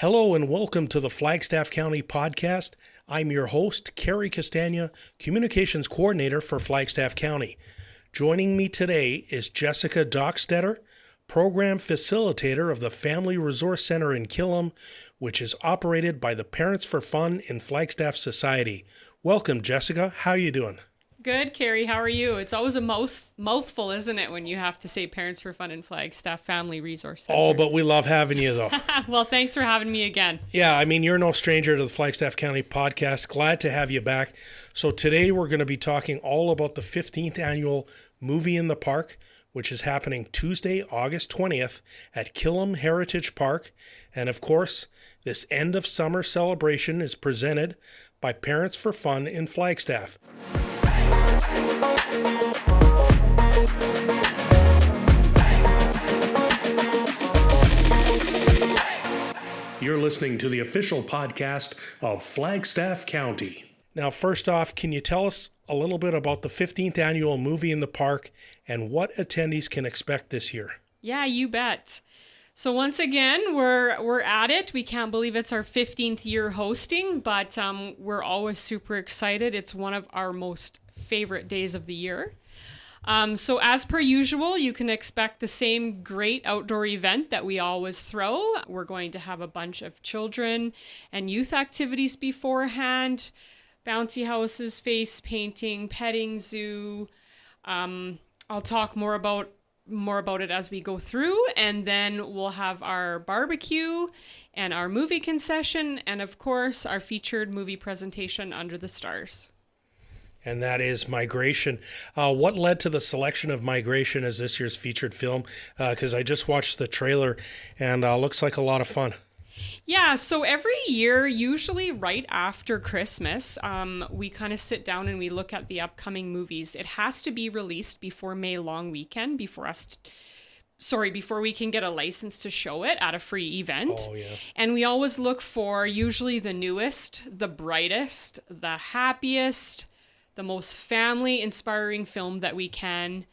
Hello and welcome to the Flagstaff County podcast. I'm your host, Cary Castagna, Communications Coordinator for Flagstaff County. Joining me today is Jessica Docksteader, Program Facilitator of the Family Resource Center in Killam, which is operated by the Parents for Fun in Flagstaff Society. Welcome, Jessica. How are you doing? Good, Cary. How are you? It's always a mouthful, isn't it, when you have to say Parents for Fun in Flagstaff Family Resource Center. Oh, but we love having you, though. Well, thanks for having me again. Yeah, I mean, you're no stranger to the Flagstaff County podcast. Glad to have you back. So today we're going to be talking all about the 15th annual Movie in the Park, which is happening Tuesday, August 20th at Killam Heritage Park. And of course, this end of summer celebration is presented by Parents for Fun in Flagstaff. You're listening to the official podcast of Flagstaff County. Now, first off, can you tell us a little bit about the 15th annual Movie in the Park and what attendees can expect this year? Yeah, you bet. So once again, we're at it. We can't believe it's our 15th year hosting, but we're always super excited. It's one of our most favorite days of the year. So as per usual, you can expect the same great outdoor event that we always throw. We're going to have a bunch of children and youth activities beforehand, bouncy houses, face painting, petting zoo. I'll talk more about it as we go through, and then we'll have our barbecue and our movie concession, and of course our featured movie presentation Under the Stars. And that is Migration. What led to the selection of Migration as this year's featured film? Because I just watched the trailer and looks like a lot of fun. Yeah, so every year, usually right after Christmas, we kind of sit down and we look at the upcoming movies. It has to be released before May long weekend, before we can get a license to show it at a free event. Oh, yeah. And we always look for usually the newest, the brightest, the happiest, the most family-inspiring film that we can.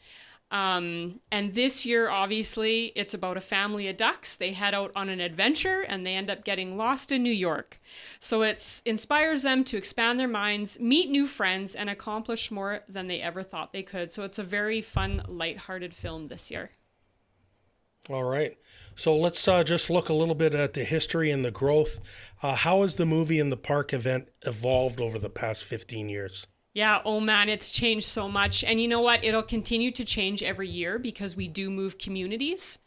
And this year, obviously, it's about a family of ducks. They head out on an adventure and they end up getting lost in New York. So it inspires them to expand their minds, meet new friends, and accomplish more than they ever thought they could. So it's a very fun, lighthearted film this year. All right. So let's just look a little bit at the history and the growth. How has the Movie in the Park event evolved over the past 15 years? Yeah, oh man, it's changed so much. And you know what? It'll continue to change every year because we do move communities.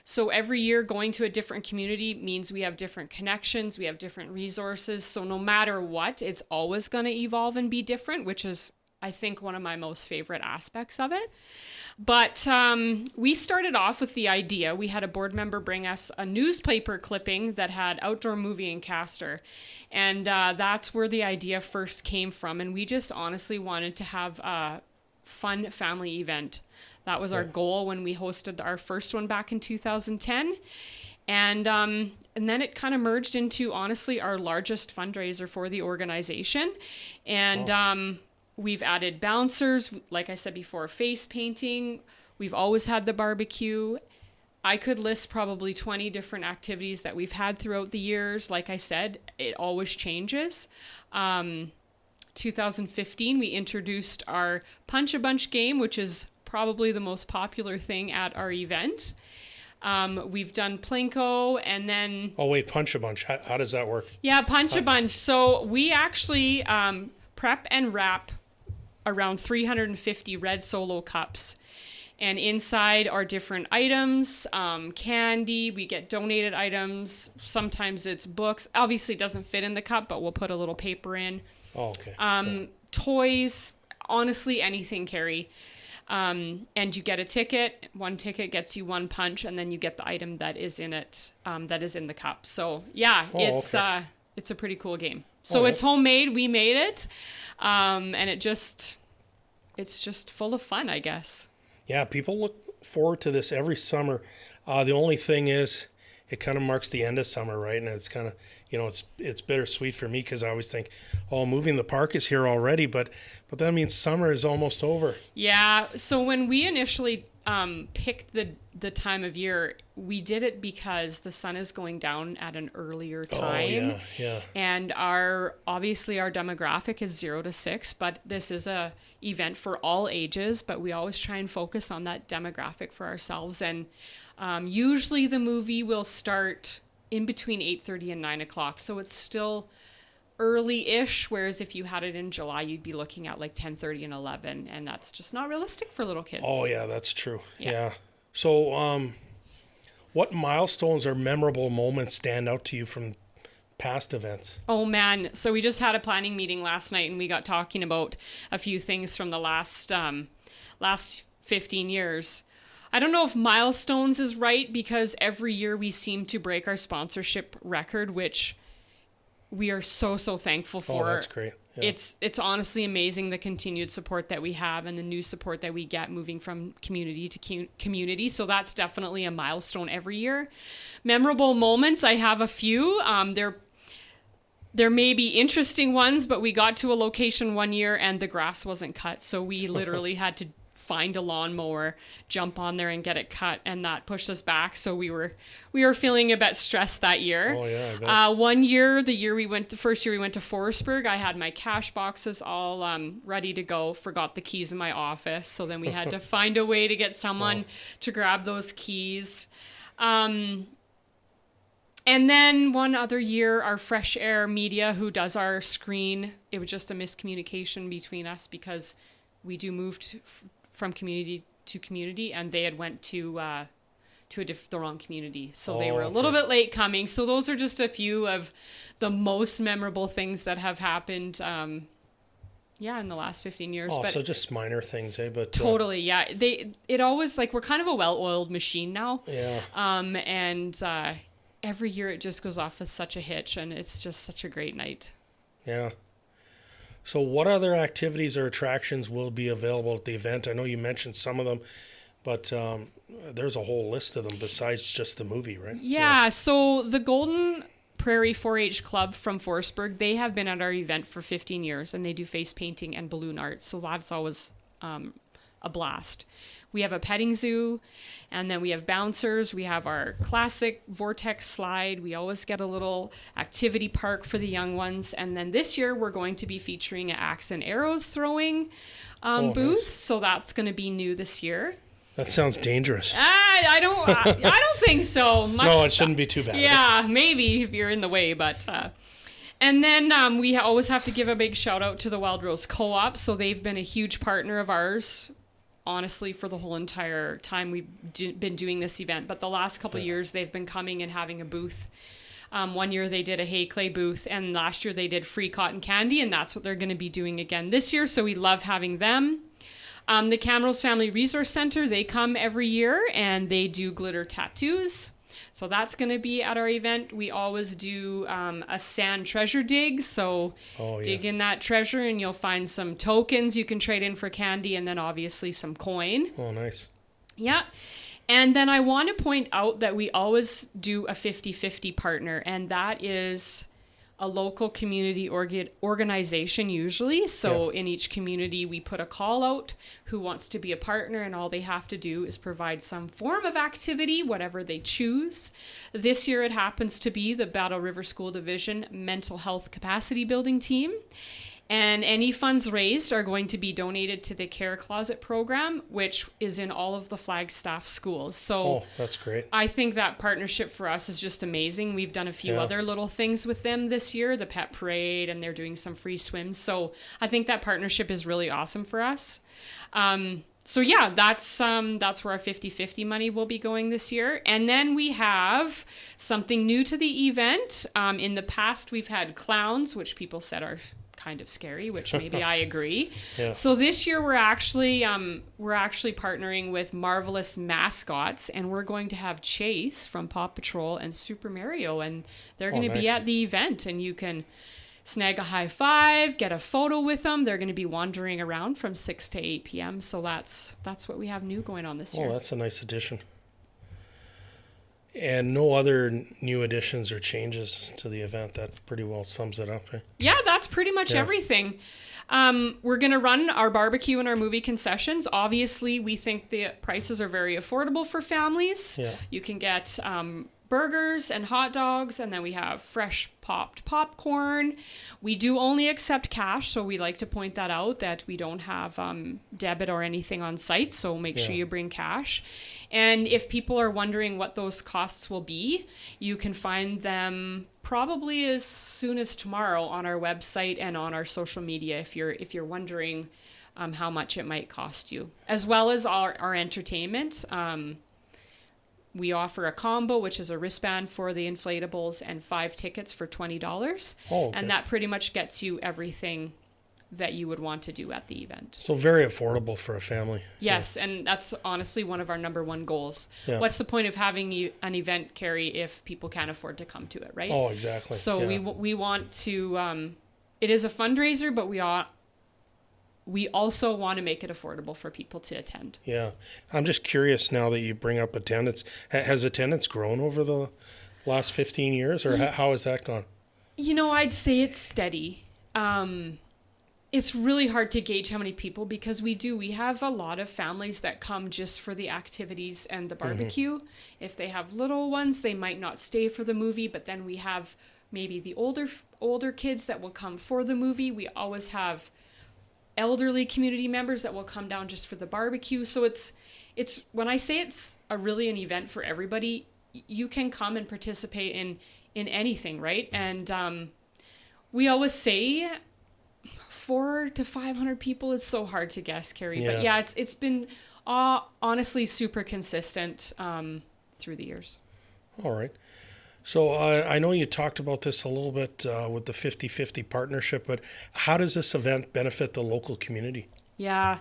So every year going to a different community means we have different connections, we have different resources. So no matter what, it's always going to evolve and be different, which is, I think, one of my most favorite aspects of it. But we started off with the idea. We had a board member bring us a newspaper clipping that had outdoor movie in Castor. And that's where the idea first came from. And we just honestly wanted to have a fun family event. That was our goal when we hosted our first one back in 2010. And then it kind of merged into, honestly, our largest fundraiser for the organization. And we've added bouncers, like I said before, face painting. We've always had the barbecue. I could list probably 20 different activities that we've had throughout the years. Like I said, it always changes. 2015, we introduced our Punch-a-Bunch game, which is probably the most popular thing at our event. We've done Plinko, and then... Oh, wait, Punch-a-Bunch. How does that work? Yeah, Punch-a-Bunch. So we actually prep and wrap around 350 red Solo cups. And inside are different items, candy, we get donated items. Sometimes it's books. Obviously it doesn't fit in the cup, but we'll put a little paper in. Oh, okay. Toys, honestly, anything, Cary. And you get a ticket. One ticket gets you one punch, and then you get the item that is in it, that is in the cup. So yeah, it's a pretty cool game. So it's homemade. We made it. And it's just full of fun, I guess. Yeah, people look forward to this every summer. The only thing is it kind of marks the end of summer, right? And it's kind of, it's bittersweet for me because I always think, Movie in the Park is here already, but that means summer is almost over. Yeah. So when we initially picked the time of year, we did it because the sun is going down at an earlier time. Oh, yeah. And obviously our demographic is 0 to 6, but this is a event for all ages, but we always try and focus on that demographic for ourselves. And usually the movie will start in between 8:30 and 9 o'clock. So it's still early-ish, whereas if you had it in July, you'd be looking at like 10:30 and 11, and that's just not realistic for little kids. Oh, yeah, that's true. Yeah. So what milestones or memorable moments stand out to you from past events? Oh, man. So we just had a planning meeting last night, and we got talking about a few things from the last 15 years. I don't know if milestones is right, because every year we seem to break our sponsorship record, which we are so thankful for. Oh, that's great. Yeah. It's honestly amazing, the continued support that we have and the new support that we get moving from community to community. So that's definitely a milestone every year. Memorable moments, I have a few. There may be interesting ones, but we got to a location one year and the grass wasn't cut. So we literally had to find a lawnmower, jump on there and get it cut, and that pushed us back. So we were feeling a bit stressed that year. Oh yeah, I bet. One year, the first year we went to Forestburg, I had my cash boxes all ready to go, forgot the keys in my office. So then we had to find a way to get someone to grab those keys. And then one other year, our Fresh Air Media, who does our screen, it was just a miscommunication between us because we do move from community to community, and they had went to the wrong community. So they were a little bit late coming. So those are just a few of the most memorable things that have happened, in the last 15 years. Oh, but so just minor things, eh? But totally, yeah. It always, like, we're kind of a well-oiled machine now. Yeah. And every year it just goes off with such a hitch, and it's just such a great night. Yeah. So what other activities or attractions will be available at the event? I know you mentioned some of them, but there's a whole list of them besides just the movie, right? Yeah, so the Golden Prairie 4-H Club from Forestburg, they have been at our event for 15 years, and they do face painting and balloon art, so that's always a blast. We have a petting zoo, and then we have bouncers. We have our classic vortex slide. We always get a little activity park for the young ones. And then this year we're going to be featuring an axe and arrows throwing booth. Nice. So that's going to be new this year. That sounds dangerous. I don't think so. No, it shouldn't be too bad. Yeah, maybe if you're in the way, but. And then we always have to give a big shout out to the Wild Rose Co-op. So they've been a huge partner of ours, honestly, for the whole entire time we've been doing this event. But the last couple of years, they've been coming and having a booth. One year they did a hay clay booth, and last year they did free cotton candy, and that's what they're going to be doing again this year. So we love having them. The Camrose Family Resource Center, they come every year, and they do glitter tattoos. So that's going to be at our event. We always do a sand treasure dig. So dig in that treasure and you'll find some tokens you can trade in for candy, and then obviously some coin. Oh, nice. Yeah. And then I want to point out that we always do a 50-50 partner, and that is a local community organization usually. So in each community, we put a call out who wants to be a partner, and all they have to do is provide some form of activity, whatever they choose. This year, it happens to be the Battle River School Division Mental Health Capacity Building Team. And any funds raised are going to be donated to the Care Closet program, which is in all of the Flagstaff schools. So that's great. I think that partnership for us is just amazing. We've done a few other little things with them this year, the pet parade, and they're doing some free swims. So I think that partnership is really awesome for us. So yeah, that's where our 50-50 money will be going this year. And then we have something new to the event. In the past, we've had clowns, which people said are kind of scary, which maybe I agree. So this year we're actually partnering with Marvelous Mascots, and we're going to have Chase from Paw Patrol and Super Mario, and they're going to be at the event, and you can snag a high five, get a photo with them. They're going to be wandering around from 6 to 8 p.m. So that's what we have new going on this year. Oh, that's a nice addition. And no other new additions or changes to the event. That pretty well sums it up. Eh? Yeah, that's pretty much everything. We're going to run our barbecue and our movie concessions. Obviously, we think the prices are very affordable for families. Yeah. You can get burgers and hot dogs, and then we have fresh popped popcorn. We do only accept cash, so we like to point that out, that we don't have debit or anything on site, so make sure you bring cash. And if people are wondering what those costs will be, you can find them probably as soon as tomorrow on our website and on our social media if you're wondering how much it might cost you, as well as our entertainment. We offer a combo, which is a wristband for the inflatables and 5 tickets for $20. Oh, okay. And that pretty much gets you everything that you would want to do at the event. So very affordable for a family. Yes, and that's honestly one of our number one goals. Yeah. What's the point of having an event, Cary, if people can't afford to come to it, right? Oh, exactly. So we want to, it is a fundraiser, but we also want to make it affordable for people to attend. Yeah. I'm just curious now that you bring up attendance. Has attendance grown over the last 15 years, or how has that gone? I'd say it's steady. It's really hard to gauge how many people, because we have a lot of families that come just for the activities and the barbecue. If they have little ones, they might not stay for the movie, but then we have maybe the older kids that will come for the movie. We always have elderly community members that will come down just for the barbecue. So it's when I say it's really an event for everybody, you can come and participate in anything, right? And we always say 400 to 500 people is so hard to guess, Cary. Yeah. But it's been honestly super consistent through the years. All right. So I know you talked about this a little bit with the 50-50 partnership, but how does this event benefit the local community? Yeah,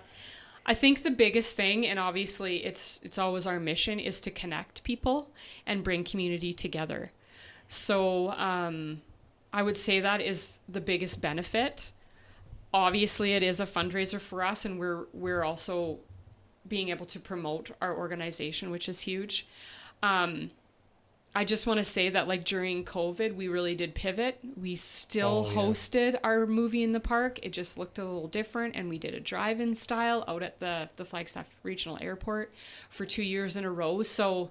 I think the biggest thing, and obviously it's always our mission, is to connect people and bring community together. So I would say that is the biggest benefit. Obviously, it is a fundraiser for us, and we're also being able to promote our organization, which is huge. I just want to say that, like, during COVID, we really did pivot. We still hosted our movie in the park. It just looked a little different, and we did a drive-in style out at the Flagstaff Regional Airport for 2 years in a row. So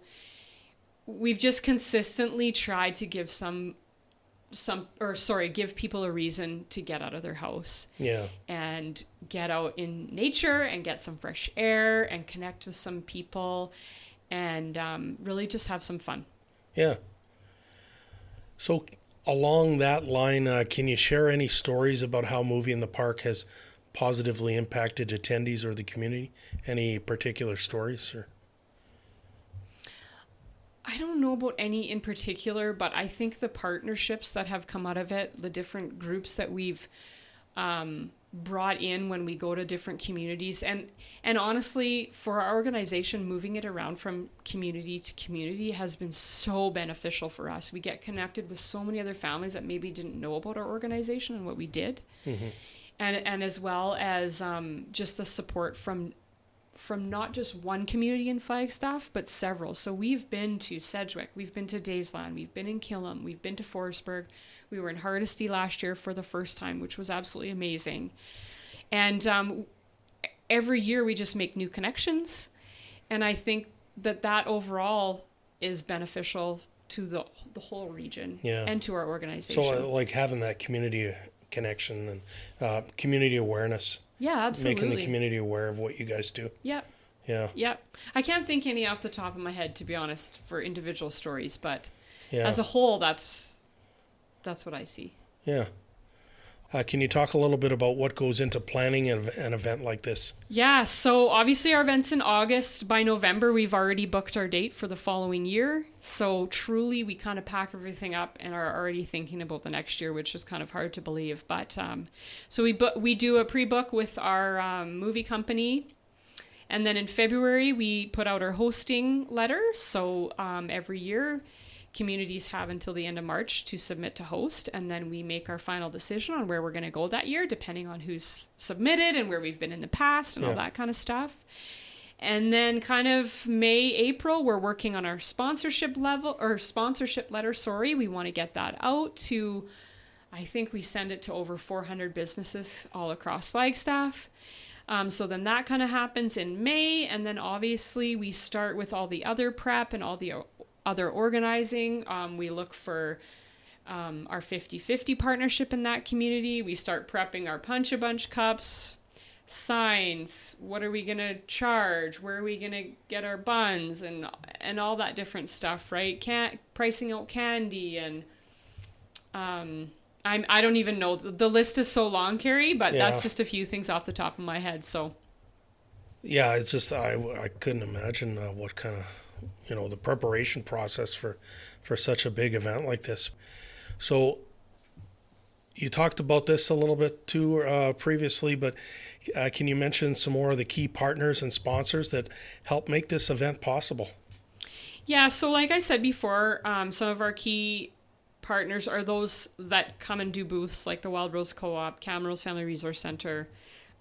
we've just consistently tried to give give people a reason to get out of their house. Yeah. And get out in nature and get some fresh air and connect with some people and really just have some fun. Yeah. So along that line, can you share any stories about how Movie in the Park has positively impacted attendees or the community? Any particular stories? Or? I don't know about any in particular, but I think the partnerships that have come out of it, the different groups that we've brought in when we go to different communities, and honestly, for our organization, moving it around from community to community has been so beneficial for us. We get connected with so many other families that maybe didn't know about our organization and what we did. Mm-hmm. And as well as just the support from not just one community in Flagstaff, but several. So we've been to Sedgwick, we've been to Daysland, we've been in Killam, we've been to Forestburg. We were in Hardesty last year for the first time, which was absolutely amazing. And every year we just make new connections. And I think that overall is beneficial to the whole region and to our organization. So like having that community connection and community awareness. Yeah, absolutely. Making the community aware of what you guys do. Yep. Yeah. Yep. I can't think any off the top of my head, to be honest, for individual stories, but as a whole, that's what I see. Yeah. Can you talk a little bit about what goes into planning an event like this? Yeah, so obviously our event's in August. By November, we've already booked our date for the following year. So truly, we kind of pack everything up and are already thinking about the next year, which is kind of hard to believe. But so we do a pre-book with our movie company. And then in February, we put out our hosting letter. So every year, communities have until the end of March to submit to host, and then we make our final decision on where we're going to go that year, depending on who's submitted and where we've been in the past and all that kind of stuff. And then kind of May, April, we're working on our sponsorship letter. We want to get that out to, I think we send it to over 400 businesses all across Flagstaff. So then that kind of happens in May. And then obviously we start with all the other prep and all the other organizing. We look for our 50-50 partnership in that community. We start prepping our Punch-a-Bunch cups, signs, what are we going to charge, where are we going to get our buns, and all that different stuff, right? Pricing out candy, and I don't even know. The list is so long, Cary, but that's just a few things off the top of my head. So yeah, it's just I couldn't imagine what kind of the preparation process for such a big event like this. So you talked about this a little bit too previously, but can you mention some more of the key partners and sponsors that help make this event possible? Yeah, so like I said before, some of our key partners are those that come and do booths, like the Wild Rose Co-op, Camrose Family Resource Center,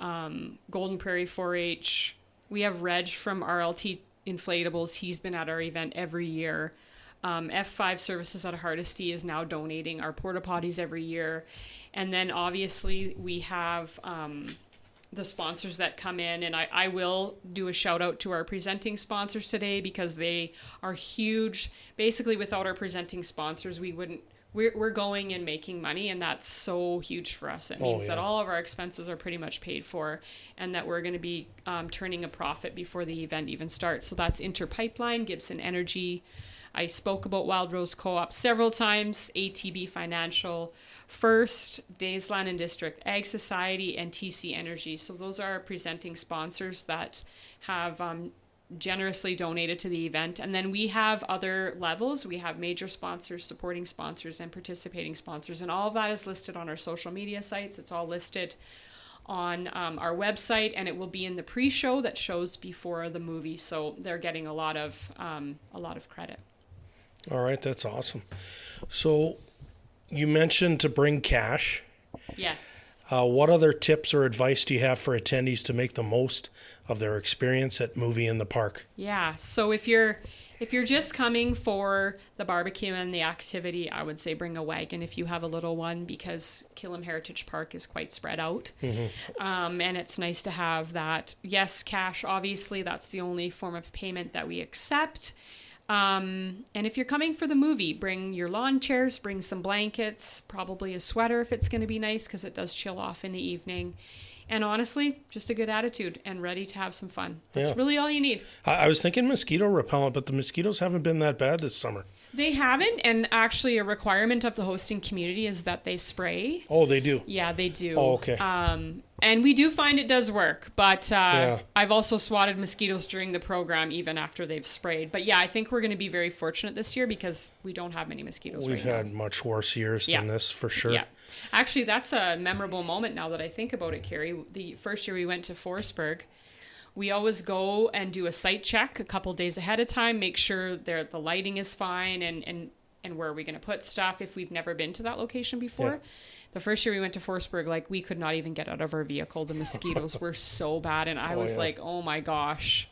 Golden Prairie 4-H. We have Reg from RLT Inflatables. He's been at our event every year. F5 Services out of Hardesty is now donating our porta potties every year. And then obviously we have the sponsors that come in, and I will do a shout out to our presenting sponsors today because they are huge. Basically, without our presenting sponsors, we're going and making money, and that's so huge for us. It means that all of our expenses are pretty much paid for, and that we're going to be turning a profit before the event even starts. So that's Interpipeline, Gibson Energy. I spoke about Wild Rose Co-op several times, ATB Financial, First, Daysland and District Ag Society, and TC Energy. So those are our presenting sponsors that have generously donated to the event. And then we have other levels. We have major sponsors, supporting sponsors, and participating sponsors. And all of that is listed on our social media sites. It's all listed on our website, and it will be in the pre-show that shows before the movie. So they're getting a lot of credit. All right, that's awesome. So you mentioned to bring cash. Yes. What other tips or advice do you have for attendees to make the most of their experience at Movie in the Park? Yeah. So if you're just coming for the barbecue and the activity, I would say bring a wagon if you have a little one, because Killam Heritage Park is quite spread out. Mm-hmm. And it's nice to have that. Yes, cash, obviously, that's the only form of payment that we accept. And if you're coming for the movie, bring your lawn chairs, bring some blankets, probably a sweater if it's going to be nice, because it does chill off in the evening. And honestly, just a good attitude and ready to have some fun. That's really all you need. I was thinking mosquito repellent, but the mosquitoes haven't been that bad this summer. They haven't, and actually a requirement of the hosting community is that they spray. Oh, they do? Yeah, they do. Oh, okay. And we do find it does work, but I've also swatted mosquitoes during the program even after they've sprayed. But yeah, I think we're going to be very fortunate this year because we don't have many mosquitoes We've had much worse years than this, for sure. Yeah. Actually, that's a memorable moment now that I think about it, Cary. The first year we went to Forestburg, we always go and do a site check a couple days ahead of time, make sure the lighting is fine and where are we going to put stuff if we've never been to that location before. Yeah. The first year we went to Forestburg, we could not even get out of our vehicle. The mosquitoes were so bad, and I was like, oh my gosh.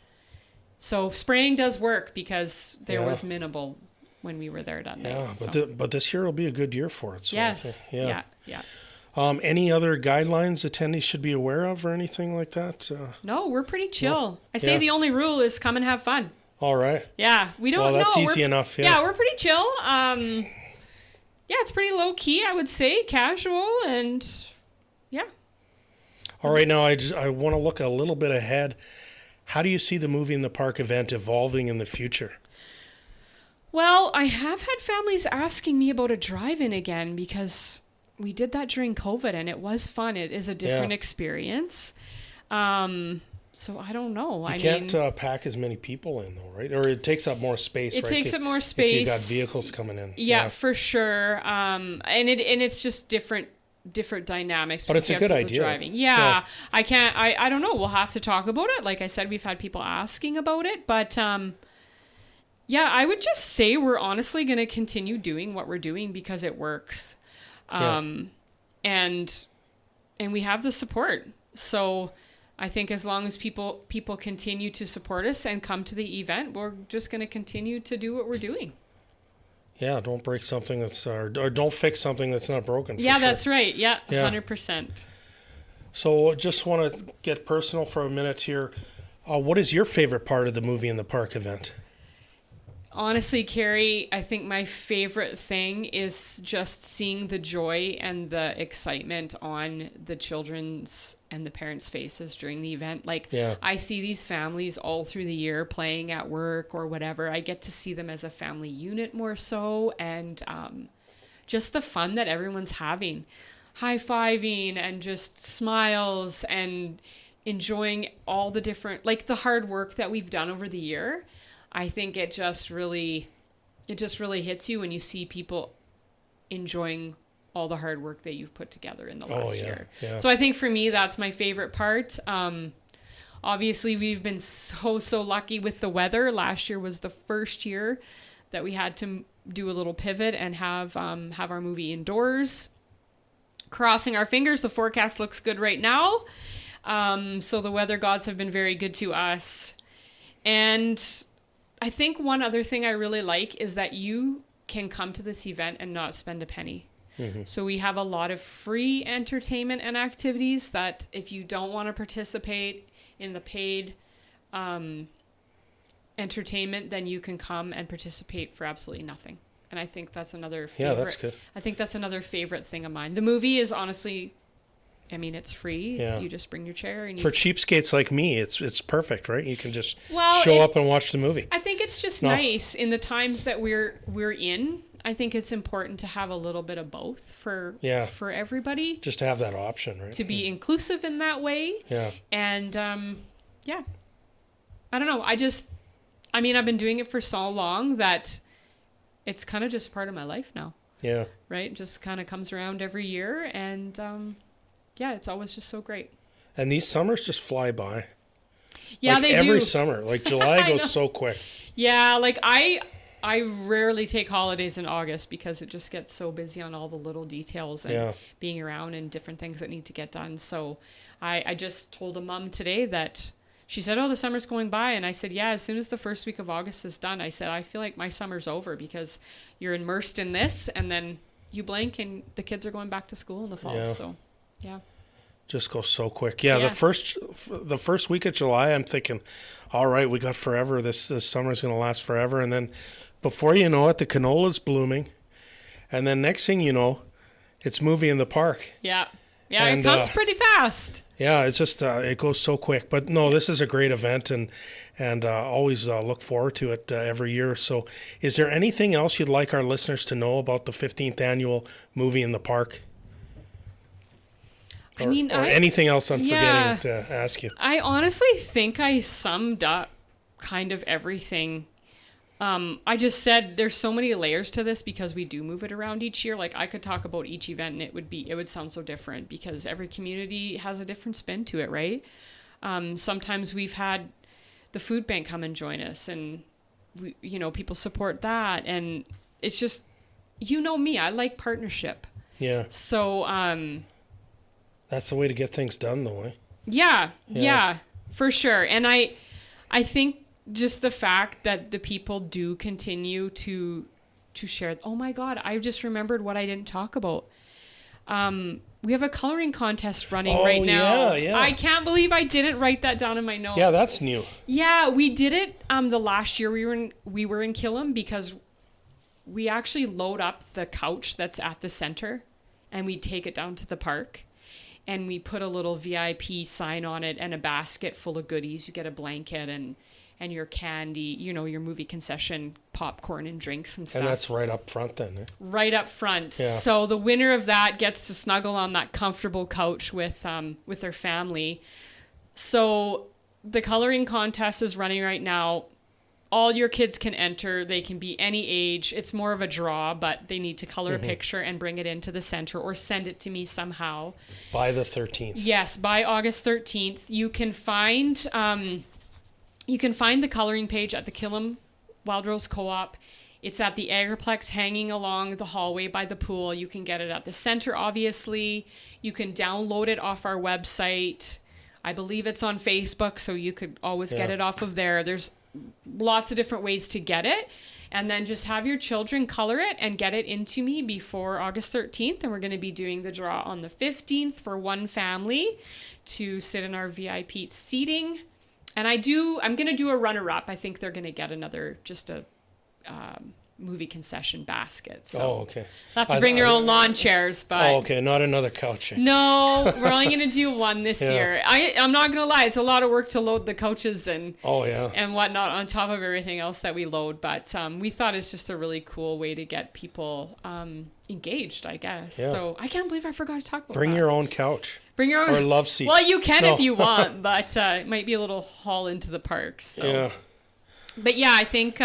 So spraying does work because there was minimal when we were there that night. But this year will be a good year for it. So yes. Yeah. Any other guidelines attendees should be aware of or anything like that? No, we're pretty chill. I say the only rule is come and have fun. All right. Yeah, we don't know. Well, that's easy enough. Yeah, we're pretty chill. It's pretty low key, I would say, casual, and yeah. All right, now I want to look a little bit ahead. How do you see the Movie in the Park event evolving in the future? Well, I have had families asking me about a drive-in again because we did that during COVID and it was fun. It is a different experience. So I don't know. You can't pack as many people in though, right? Or it takes up more space, right? It takes up more space. If you got vehicles coming in. Yeah, for sure. And it's just different dynamics. But it's a good idea. Driving. Yeah. I don't know. We'll have to talk about it. Like I said, we've had people asking about it, but I would just say we're honestly going to continue doing what we're doing because it works. And we have the support. So I think as long as people continue to support us and come to the event, we're just going to continue to do what we're doing. Yeah, don't break something that's, or don't fix something that's not broken. Yeah, sure. that's right. Yeah, Yeah. 100%. So just want to get personal for a minute here. What is your favorite part of the Movie in the Park event? Honestly, Cary, I think my favorite thing is just seeing the joy and the excitement on the children's and the parents' faces during the event. Like, Yeah. I see these families all through the year playing at work or whatever. I get to see them as a family unit more so, and just the fun that everyone's having. High-fiving and just smiles and enjoying all the different, like the hard work that we've done over the year. I think it just really hits you when you see people enjoying all the hard work that you've put together in the last year. Yeah. So I think for me, that's my favorite part. Obviously, we've been so lucky with the weather. Last year was the first year that we had to do a little pivot and have our movie indoors. Crossing our fingers, the forecast looks good right now. So the weather gods have been very good to us. And I think one other thing I really like is that you can come to this event and not spend a penny. Mm-hmm. So we have a lot of free entertainment and activities that if you don't want to participate in the paid entertainment, then you can come and participate for absolutely nothing. And I think that's another favorite. Yeah, that's good. I think that's another favorite thing of mine. The movie is honestly, I mean, it's free. Yeah. You just bring your chair. And For cheapskates like me, it's perfect, right? You can just Well, show up and watch the movie. I think it's just nice in the times that we're in. I think it's important to have a little bit of both for everybody. Just to have that option, right? To be inclusive in that way. Yeah. And yeah. I don't know. I've been doing it for so long that it's kind of just part of my life now. Yeah. Right? It just kind of comes around every year, and yeah, it's always just so great. And these summers just fly by. Yeah, like they every do. summer. Like July goes so quick. Yeah, like I rarely take holidays in August because it just gets so busy on all the little details and being around and different things that need to get done. So I just told a mom today that she said, "Oh, the summer's going by." And I said, "Yeah, as soon as the first week of August is done," I said, "I feel like my summer's over because you're immersed in this and then you blink and the kids are going back to school in the fall." Yeah. So, yeah. Just goes so quick. Yeah, the first week of July, I'm thinking, all right, we got forever. This summer's going to last forever. And then before you know it, the canola's blooming. And then next thing you know, it's Movie in the Park. Yeah. Yeah, and it comes pretty fast. Yeah, it's just, it goes so quick. But no, this is a great event and always look forward to it every year. So is there anything else you'd like our listeners to know about the 15th annual Movie in the Park? Or anything else I'm forgetting to ask you? I honestly think I summed up kind of everything. I just said there's so many layers to this because we do move it around each year. Like I could talk about each event and it would sound so different because every community has a different spin to it, right? Sometimes we've had the food bank come and join us and people support that. And it's just, me, I like partnership. Yeah. So, that's the way to get things done, though, eh? Yeah, for sure. And I think just the fact that the people do continue to share. Oh my God, I just remembered what I didn't talk about. We have a coloring contest running right now. Yeah. I can't believe I didn't write that down in my notes. Yeah, that's new. Yeah, we did it the last year we were in Killam because we actually load up the couch that's at the center and we take it down to the park. And we put a little VIP sign on it and a basket full of goodies. You get a blanket and your candy, your movie concession, popcorn and drinks and stuff. And that's right up front then, eh? Right up front. Yeah. So the winner of that gets to snuggle on that comfortable couch with their family. So the coloring contest is running right now. All your kids can enter. They can be any age. It's more of a draw, but they need to color a picture and bring it into the center or send it to me somehow. By the 13th. Yes, by August 13th. You can find the coloring page at the Killam Wild Rose Co-op. It's at the Agriplex hanging along the hallway by the pool. You can get it at the center, obviously. You can download it off our website. I believe it's on Facebook, so you could always get it off of there. There's lots of different ways to get it. And then just have your children color it and get it into me before August 13th. And we're going to be doing the draw on the 15th for one family to sit in our VIP seating. And I'm going to do a runner-up. I think they're going to get just a movie concession basket. So okay. They'll have to bring their own lawn chairs. But okay, not another couch. No, we're only going to do one this year. I'm not going to lie. It's a lot of work to load the couches and whatnot on top of everything else that we load. But we thought it's just a really cool way to get people engaged, I guess. Yeah. So I can't believe I forgot to talk about Bring that. your own couch. Bring your own. Or love seat. Well, you can if you want, but it might be a little haul into the park. So. Yeah. But yeah, I think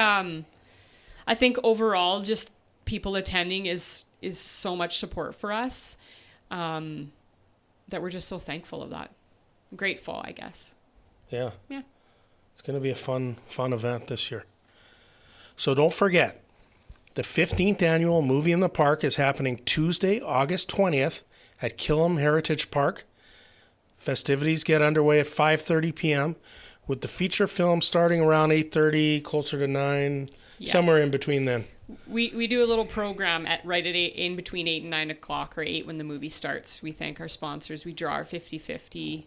overall, just people attending is so much support for us that we're just so thankful of that. Grateful, I guess. Yeah. Yeah. It's going to be a fun event this year. So don't forget, the 15th annual Movie in the Park is happening Tuesday, August 20th at Killam Heritage Park. Festivities get underway at 5:30 p.m. with the feature film starting around 8:30, closer to 9, somewhere in between then. We do a little program right at 8, in between 8 and 9 o'clock, or 8 when the movie starts. We thank our sponsors. We draw our 50-50.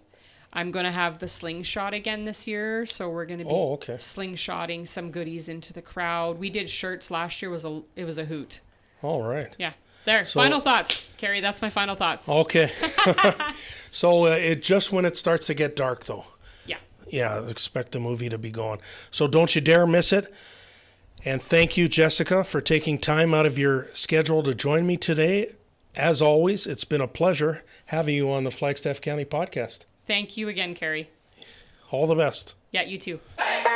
I'm going to have the slingshot again this year, so we're going to be slingshotting some goodies into the crowd. We did shirts last year. It was a hoot. All right. Yeah. There. So, final thoughts, Cary. That's my final thoughts. Okay. So it just when it starts to get dark, though. Yeah. Yeah, expect the movie to be going. So don't you dare miss it. And thank you, Jessica, for taking time out of your schedule to join me today. As always, it's been a pleasure having you on the Flagstaff County podcast. Thank you again, Cary. All the best. Yeah, you too. Hey!